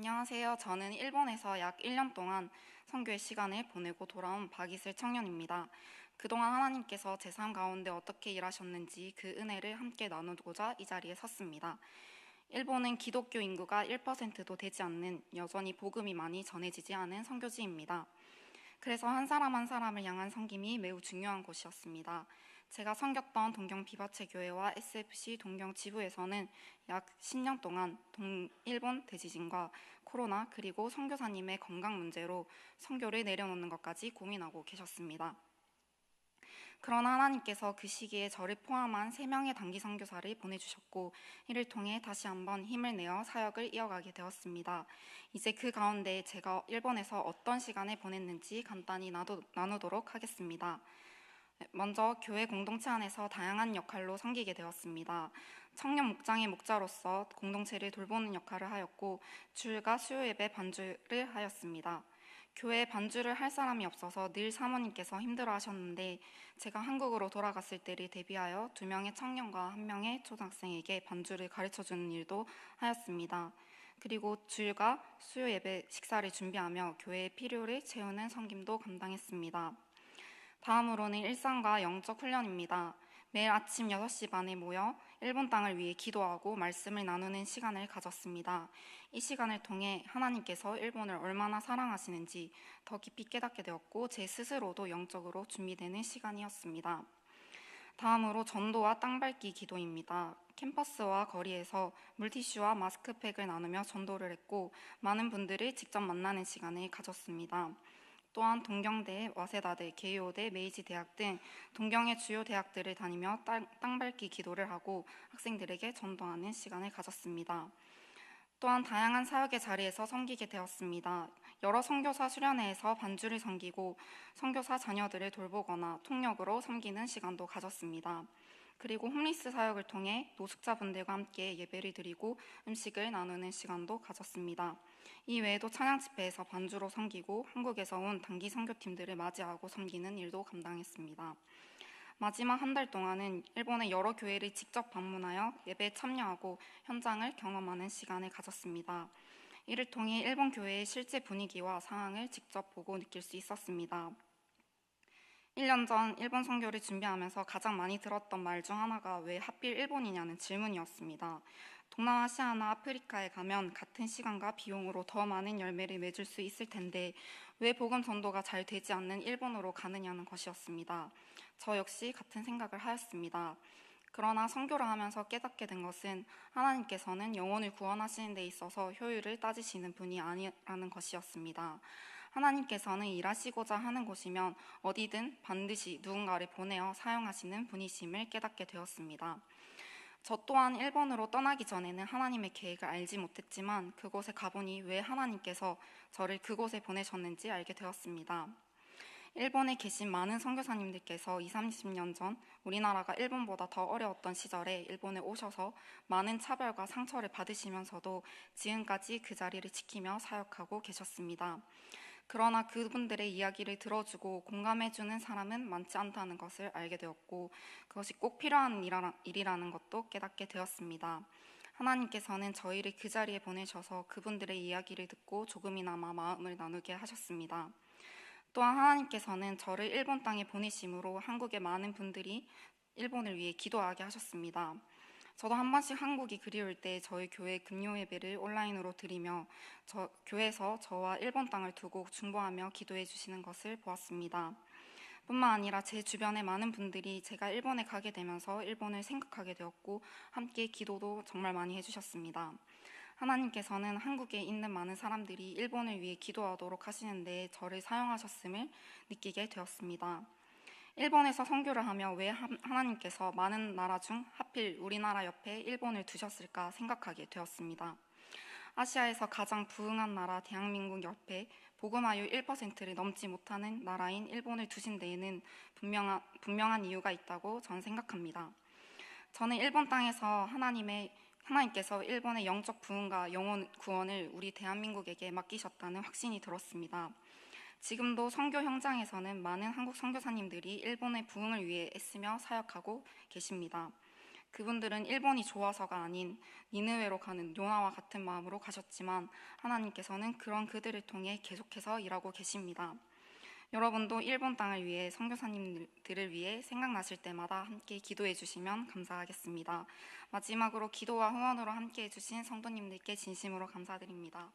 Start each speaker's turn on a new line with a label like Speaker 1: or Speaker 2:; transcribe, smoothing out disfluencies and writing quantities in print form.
Speaker 1: 안녕하세요. 저는 일본에서 약 1년 동안 선교의 시간을 보내고 돌아온 박이슬 청년입니다. 그동안 하나님께서 제 삶 가운데 어떻게 일하셨는지 그 은혜를 함께 나누고자 이 자리에 섰습니다. 일본은 기독교 인구가 1%도 되지 않는 여전히 복음이 많이 전해지지 않은 선교지입니다. 그래서 한 사람 한 사람을 향한 섬김이 매우 중요한 곳이었습니다. 제가 섬겼던 동경 비바체 교회와 SFC 동경 지부에서는 약 10년 동안 일본 대지진과 코로나 그리고 선교사님의 건강 문제로 선교를 내려놓는 것까지 고민하고 계셨습니다. 그러나 하나님께서 그 시기에 저를 포함한 3명의 단기 선교사를 보내주셨고 이를 통해 다시 한번 힘을 내어 사역을 이어가게 되었습니다. 이제 그 가운데 제가 일본에서 어떤 시간을 보냈는지 간단히 나누도록 하겠습니다. 먼저 교회 공동체 안에서 다양한 역할로 섬기게 되었습니다. 청년 목장의 목자로서 공동체를 돌보는 역할을 하였고 주일과 수요 예배 반주를 하였습니다. 교회에 반주를 할 사람이 없어서 늘 사모님께서 힘들어하셨는데 제가 한국으로 돌아갔을 때를 대비하여 2명의 청년과 1명의 초등학생에게 반주를 가르쳐주는 일도 하였습니다. 그리고 주일과 수요 예배 식사를 준비하며 교회의 필요를 채우는 섬김도 감당했습니다. 다음으로는 일상과 영적 훈련입니다. 매일 아침 6시 반에 모여 일본 땅을 위해 기도하고 말씀을 나누는 시간을 가졌습니다. 이 시간을 통해 하나님께서 일본을 얼마나 사랑하시는지 더 깊이 깨닫게 되었고 제 스스로도 영적으로 준비되는 시간이었습니다. 다음으로 전도와 땅밟기 기도입니다. 캠퍼스와 거리에서 물티슈와 마스크팩을 나누며 전도를 했고 많은 분들을 직접 만나는 시간을 가졌습니다. 또한 동경대, 와세다대, 게이오대, 메이지대학 등 동경의 주요 대학들을 다니며 땅밟기 기도를 하고 학생들에게 전도하는 시간을 가졌습니다. 또한 다양한 사역의 자리에서 섬기게 되었습니다. 여러 선교사 수련회에서 반주를 섬기고 선교사 자녀들을 돌보거나 통역으로 섬기는 시간도 가졌습니다. 그리고 홈리스 사역을 통해 노숙자분들과 함께 예배를 드리고 음식을 나누는 시간도 가졌습니다. 이 외에도 찬양 집회에서 반주로 섬기고 한국에서 온 단기 선교팀들을 맞이하고 섬기는 일도 감당했습니다. 마지막 한 달 동안은 일본의 여러 교회를 직접 방문하여 예배에 참여하고 현장을 경험하는 시간을 가졌습니다. 이를 통해 일본 교회의 실제 분위기와 상황을 직접 보고 느낄 수 있었습니다. 1년 전 일본 선교를 준비하면서 가장 많이 들었던 말 중 하나가 왜 하필 일본이냐는 질문이었습니다. 동남아시아나 아프리카에 가면 같은 시간과 비용으로 더 많은 열매를 맺을 수 있을 텐데 왜 복음 전도가 잘 되지 않는 일본으로 가느냐는 것이었습니다. 저 역시 같은 생각을 하였습니다. 그러나 선교를 하면서 깨닫게 된 것은 하나님께서는 영혼을 구원하시는 데 있어서 효율을 따지시는 분이 아니라는 것이었습니다. 하나님께서는 일하시고자 하는 곳이면 어디든 반드시 누군가를 보내어 사용하시는 분이심을 깨닫게 되었습니다. 저 또한 일본으로 떠나기 전에는 하나님의 계획을 알지 못했지만 그곳에 가보니 왜 하나님께서 저를 그곳에 보내셨는지 알게 되었습니다. 일본에 계신 많은 선교사님들께서 20, 30년 전 우리나라가 일본보다 더 어려웠던 시절에 일본에 오셔서 많은 차별과 상처를 받으시면서도 지금까지 그 자리를 지키며 사역하고 계셨습니다. 그러나 그분들의 이야기를 들어주고 공감해주는 사람은 많지 않다는 것을 알게 되었고 그것이 꼭 필요한 일이라는 것도 깨닫게 되었습니다. 하나님께서는 저희를 그 자리에 보내셔서 그분들의 이야기를 듣고 조금이나마 마음을 나누게 하셨습니다. 또한 하나님께서는 저를 일본 땅에 보내심으로 한국의 많은 분들이 일본을 위해 기도하게 하셨습니다. 저도 한 번씩 한국이 그리울 때 저희 교회 금요 예배를 온라인으로 드리며 교회에서 저와 일본 땅을 두고 중보하며 기도해 주시는 것을 보았습니다. 뿐만 아니라 제 주변의 많은 분들이 제가 일본에 가게 되면서 일본을 생각하게 되었고 함께 기도도 정말 많이 해주셨습니다. 하나님께서는 한국에 있는 많은 사람들이 일본을 위해 기도하도록 하시는데 저를 사용하셨음을 느끼게 되었습니다. 일본에서 선교를 하며 왜 하나님께서 많은 나라 중 하필 우리나라 옆에 일본을 두셨을까 생각하게 되었습니다. 아시아에서 가장 부흥한 나라 대한민국 옆에 복음화율 1%를 넘지 못하는 나라인 일본을 두신 데에는 분명한 이유가 있다고 저는 생각합니다. 저는 일본 땅에서 하나님께서 일본의 영적 부흥과 영혼 구원을 우리 대한민국에게 맡기셨다는 확신이 들었습니다. 지금도 선교 현장에서는 많은 한국 선교사님들이 일본의 부흥을 위해 애쓰며 사역하고 계십니다. 그분들은 일본이 좋아서가 아닌 니느웨로 가는 요나와 같은 마음으로 가셨지만 하나님께서는 그런 그들을 통해 계속해서 일하고 계십니다. 여러분도 일본 땅을 위해 선교사님들을 위해 생각나실 때마다 함께 기도해 주시면 감사하겠습니다. 마지막으로 기도와 후원으로 함께 해주신 성도님들께 진심으로 감사드립니다.